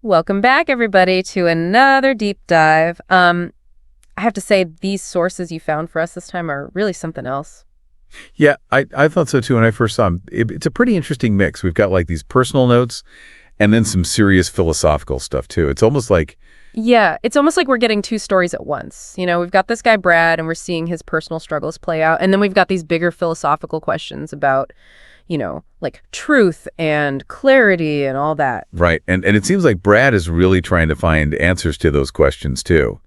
Welcome back, everybody, to another deep dive. I have to say, these sources you found for us this time are really something else. Yeah, I thought so too when I first saw them. It's a pretty interesting mix. We've got like these personal notes and then some serious philosophical stuff too. It's almost like, Yeah, it's almost like we're getting two stories at once. We've got this guy, Brad, and we're seeing his personal struggles play out. And then we've got these bigger philosophical questions about, like truth and clarity and all that. right. And it seems like Brad is really trying to find answers to those questions too,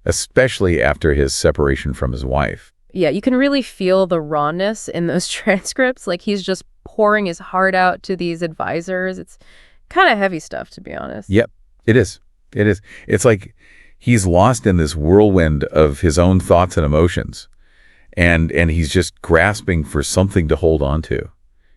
especially after his separation from his wife. Yeah, you can really feel the rawness in those transcripts. Like he's just pouring his heart out to these advisors. It's kind of heavy stuff, to be honest. Yep, it is. It is. It's like he's lost in this whirlwind of his own thoughts and emotions, and he's just grasping for something to hold on to.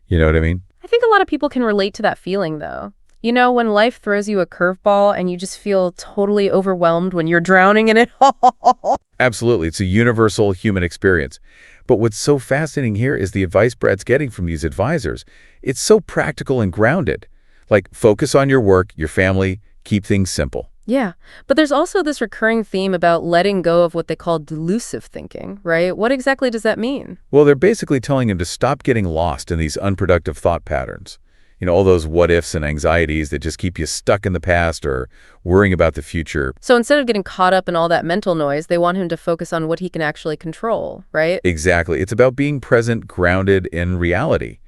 You know what I mean? I think a lot of people can relate to that feeling, though. When life throws you a curveball and you just feel totally overwhelmed when you're drowning in it all. Absolutely. It's a universal human experience. But what's so fascinating here is the advice Brad's getting from these advisors. It's so practical and grounded. Like, focus on your work, your family, keep things simple. Yeah, but there's also this recurring theme about letting go of what they call delusive thinking, right? What exactly does that mean? Well, they're basically telling him to stop getting lost in these unproductive thought patterns. All those what-ifs and anxieties that just keep you stuck in the past or worrying about the future. So instead of getting caught up in all that mental noise, they want him to focus on what he can actually control, right? Exactly. It's about being present, grounded in reality.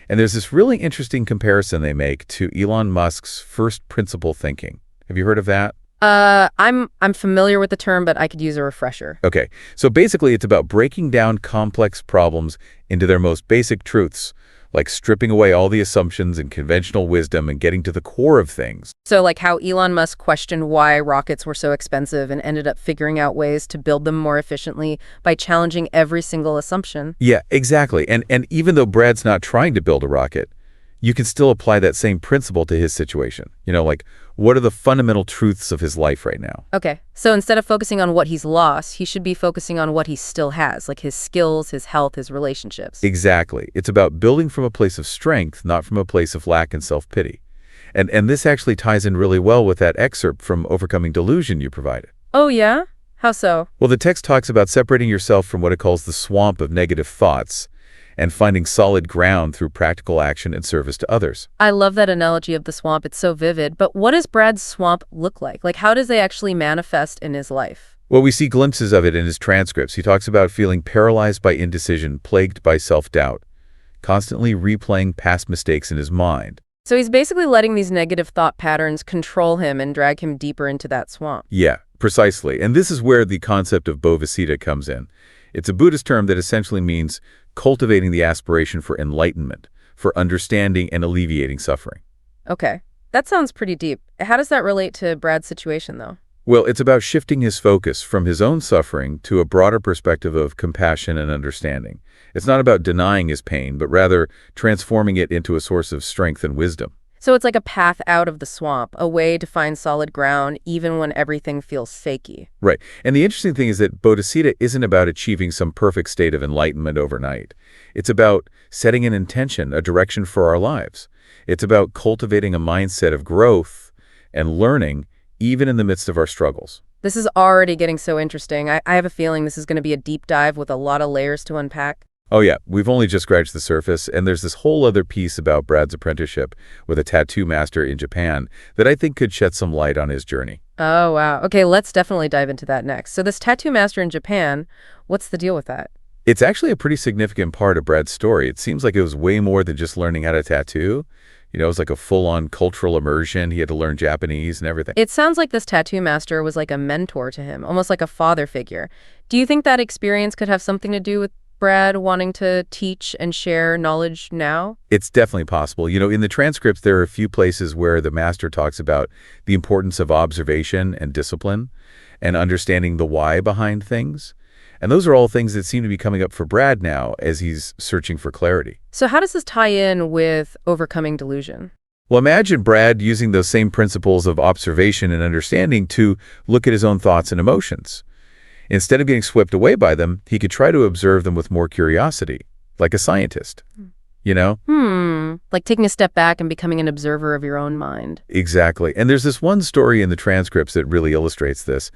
And there's this really interesting comparison they make to Elon Musk's first principle thinking. Have you heard of that? I'm familiar with the term, but I could use a refresher. Okay. So basically, it's about breaking down complex problems into their most basic truths, like stripping away all the assumptions and conventional wisdom and getting to the core of things. So like how Elon Musk questioned why rockets were so expensive and ended up figuring out ways to build them more efficiently by challenging every single assumption. Yeah, exactly. And even though Brad's not trying to build a rocket, you can still apply that same principle to his situation. Like, what are the fundamental truths of his life right now? Okay, so instead of focusing on what he's lost, he should be focusing on what he still has, like his skills, his health, his relationships. Exactly. It's about building from a place of strength, not from a place of lack and self-pity. And this actually ties in really well with that excerpt from Overcoming Delusion you provided. Oh, yeah? How so? Well, the text talks about separating yourself from what it calls the swamp of negative thoughts and finding solid ground through practical action and service to others. I love that analogy of the swamp. It's so vivid. But what does Brad's swamp look like? Like, how does they actually manifest in his life? Well, we see glimpses of it in his transcripts. He talks about feeling paralyzed by indecision, plagued by self-doubt, constantly replaying past mistakes in his mind. So he's basically letting these negative thought patterns control him and drag him deeper into that swamp. Yeah, precisely. And this is where the concept of bodhisattva comes in. It's a Buddhist term that essentially means cultivating the aspiration for enlightenment, for understanding and alleviating suffering. Okay, that sounds pretty deep. How does that relate to Brad's situation, though? Well, it's about shifting his focus from his own suffering to a broader perspective of compassion and understanding. It's not about denying his pain, but rather transforming it into a source of strength and wisdom. So it's like a path out of the swamp, a way to find solid ground even when everything feels shaky. Right. And the interesting thing is that bodhisattva isn't about achieving some perfect state of enlightenment overnight. It's about setting an intention, a direction for our lives. It's about cultivating a mindset of growth and learning, even in the midst of our struggles. This is already getting so interesting. I have a feeling this is going to be a deep dive with a lot of layers to unpack. Oh yeah, we've only just scratched the surface, and there's this whole other piece about Brad's apprenticeship with a tattoo master in Japan that I think could shed some light on his journey. Oh, wow. Okay, let's definitely dive into that next. So this tattoo master in Japan, what's the deal with that? It's actually a pretty significant part of Brad's story. It seems like it was way more than just learning how to tattoo. It was like a full-on cultural immersion. He had to learn Japanese and everything. It sounds like this tattoo master was like a mentor to him, almost like a father figure. Do you think that experience could have something to do with Brad wanting to teach and share knowledge now? It's definitely possible. In the transcripts, there are a few places where the master talks about the importance of observation and discipline and understanding the why behind things. And those are all things that seem to be coming up for Brad now as he's searching for clarity. So how does this tie in with overcoming delusion? Well, imagine Brad using those same principles of observation and understanding to look at his own thoughts and emotions. Instead of getting swept away by them, he could try to observe them with more curiosity, like a scientist. you know? Like taking a step back and becoming an observer of your own mind. Exactly. And there's this one story in the transcripts that really illustrates this.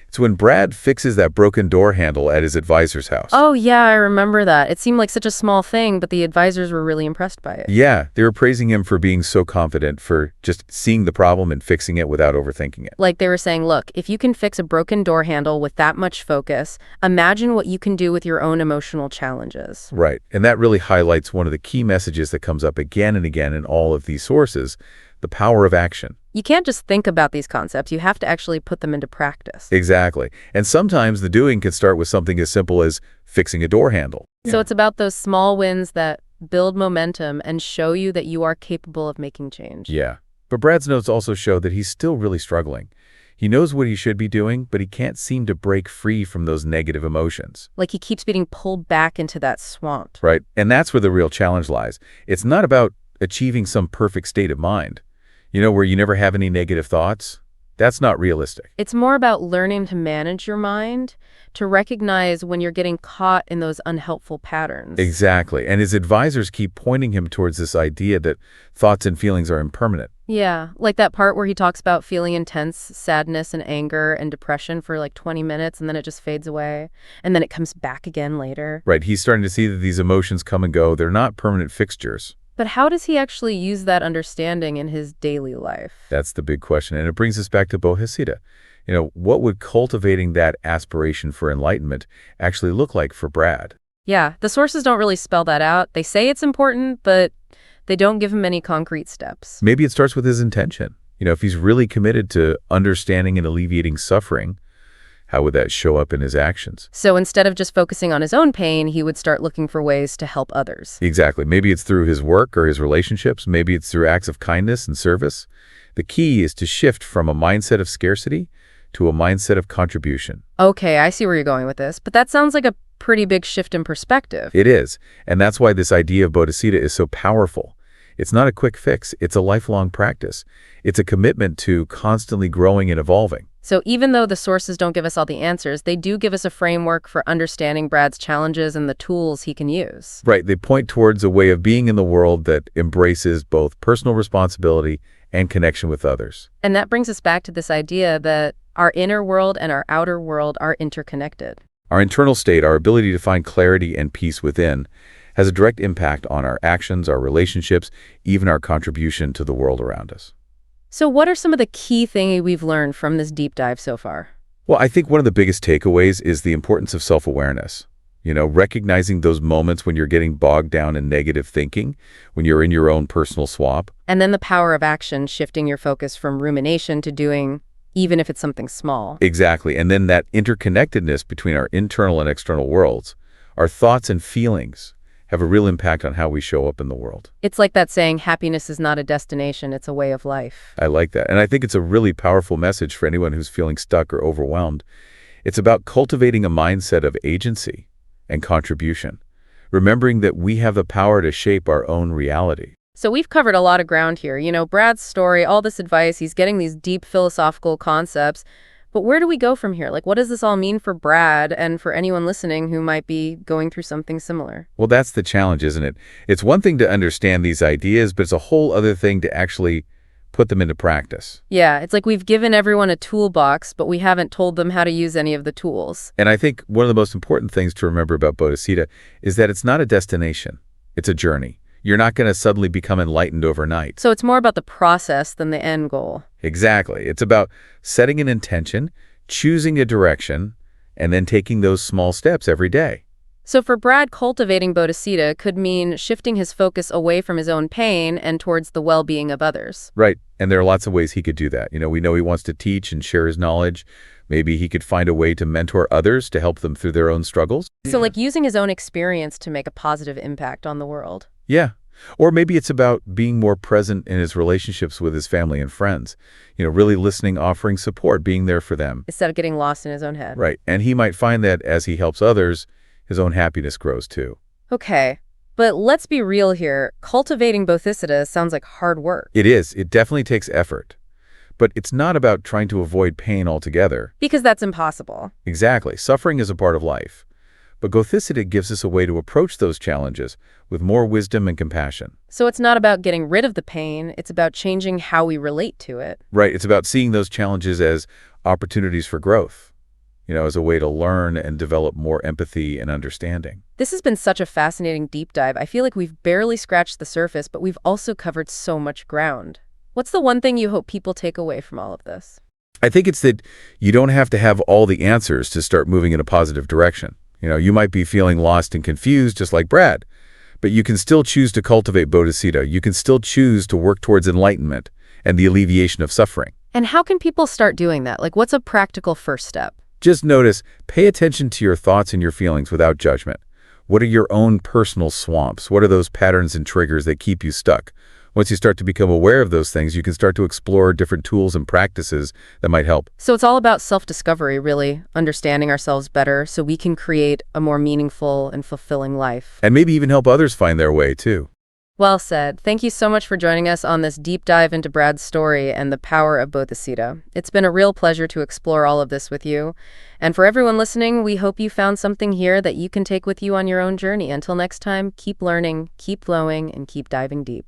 It's when Brad fixes that broken door handle at his advisor's house. Oh, yeah, I remember that. It seemed like such a small thing, but the advisors were really impressed by it. Yeah, they were praising him for being so confident, for just seeing the problem and fixing it without overthinking it. Like they were saying, look, if you can fix a broken door handle with that much focus, imagine what you can do with your own emotional challenges. Right. And that really highlights one of the key messages that comes up again and again in all of these sources, the power of action. You can't just think about these concepts. You have to actually put them into practice. Exactly. And sometimes the doing can start with something as simple as fixing a door handle. So it's about those small wins that build momentum and show you that you are capable of making change. Yeah. But Brad's notes also show that he's still really struggling. He knows what he should be doing, but he can't seem to break free from those negative emotions. Like he keeps being pulled back into that swamp. Right. And that's where the real challenge lies. It's not about achieving some perfect state of mind, where you never have any negative thoughts. That's not realistic. It's more about learning to manage your mind, to recognize when you're getting caught in those unhelpful patterns. Exactly. And his advisors keep pointing him towards this idea that thoughts and feelings are impermanent. Yeah, like that part where he talks about feeling intense sadness and anger and depression for like 20 minutes and then it just fades away and then it comes back again later. Right. He's starting to see that these emotions come and go. They're not permanent fixtures. But how does he actually use that understanding in his daily life? That's the big question. And it brings us back to Bodhisattva. What would cultivating that aspiration for enlightenment actually look like for Brad? Yeah, the sources don't really spell that out. They say it's important, but they don't give him any concrete steps. Maybe it starts with his intention. If he's really committed to understanding and alleviating suffering, how would that show up in his actions? So instead of just focusing on his own pain, he would start looking for ways to help others. Exactly. Maybe it's through his work or his relationships. Maybe it's through acts of kindness and service. The key is to shift from a mindset of scarcity to a mindset of contribution. Okay, I see where you're going with this, but that sounds like a pretty big shift in perspective. It is. And that's why this idea of Bodhisattva is so powerful. It's not a quick fix. It's a lifelong practice. It's a commitment to constantly growing and evolving. So even though the sources don't give us all the answers, they do give us a framework for understanding Brad's challenges and the tools he can use. Right. They point towards a way of being in the world that embraces both personal responsibility and connection with others. And that brings us back to this idea that our inner world and our outer world are interconnected. Our internal state, our ability to find clarity and peace within, has a direct impact on our actions, our relationships, even our contribution to the world around us. So what are some of the key things we've learned from this deep dive so far? Well, I think one of the biggest takeaways is the importance of self-awareness. Recognizing those moments when you're getting bogged down in negative thinking, when you're in your own personal swamp. And then the power of action, shifting your focus from rumination to doing, even if it's something small. Exactly. And then that interconnectedness between our internal and external worlds, our thoughts and feelings, have a real impact on how we show up in the world. It's like that saying, happiness is not a destination, it's a way of life. I like that. And I think it's a really powerful message for anyone who's feeling stuck or overwhelmed. It's about cultivating a mindset of agency and contribution, remembering that we have the power to shape our own reality. So we've covered a lot of ground here. Brad's story, all this advice, he's getting these deep philosophical concepts. But where do we go from here? Like, what does this all mean for Brad and for anyone listening who might be going through something similar? Well, that's the challenge, isn't it? It's one thing to understand these ideas, but it's a whole other thing to actually put them into practice. Yeah, it's like we've given everyone a toolbox, but we haven't told them how to use any of the tools. And I think one of the most important things to remember about Bodhisattva is that it's not a destination. It's a journey. You're not going to suddenly become enlightened overnight. So it's more about the process than the end goal. Exactly. It's about setting an intention, choosing a direction, and then taking those small steps every day. So for Brad, cultivating Bodhisattva could mean shifting his focus away from his own pain and towards the well-being of others. Right. And there are lots of ways he could do that. We know he wants to teach and share his knowledge. Maybe he could find a way to mentor others to help them through their own struggles. So like using his own experience to make a positive impact on the world. Yeah. Or maybe it's about being more present in his relationships with his family and friends. Really listening, offering support, being there for them. Instead of getting lost in his own head. Right. And he might find that as he helps others, his own happiness grows too. Okay. But let's be real here. Cultivating Bodhisattva sounds like hard work. It is. It definitely takes effort. But it's not about trying to avoid pain altogether. Because that's impossible. Exactly. Suffering is a part of life. But Gothicida gives us a way to approach those challenges with more wisdom and compassion. So it's not about getting rid of the pain, it's about changing how we relate to it. Right, it's about seeing those challenges as opportunities for growth, as a way to learn and develop more empathy and understanding. This has been such a fascinating deep dive. I feel like we've barely scratched the surface, but we've also covered so much ground. What's the one thing you hope people take away from all of this? I think it's that you don't have to have all the answers to start moving in a positive direction. You might be feeling lost and confused just like Brad, but you can still choose to cultivate bodhicitta. You can still choose to work towards enlightenment and the alleviation of suffering. And how can people start doing that? Like, what's a practical first step? Just notice, pay attention to your thoughts and your feelings without judgment. What are your own personal swamps? What are those patterns and triggers that keep you stuck? Once you start to become aware of those things, you can start to explore different tools and practices that might help. So it's all about self-discovery, really, understanding ourselves better so we can create a more meaningful and fulfilling life. And maybe even help others find their way, too. Well said. Thank you so much for joining us on this deep dive into Brad's story and the power of bodhicitta. It's been a real pleasure to explore all of this with you. And for everyone listening, we hope you found something here that you can take with you on your own journey. Until next time, keep learning, keep flowing, and keep diving deep.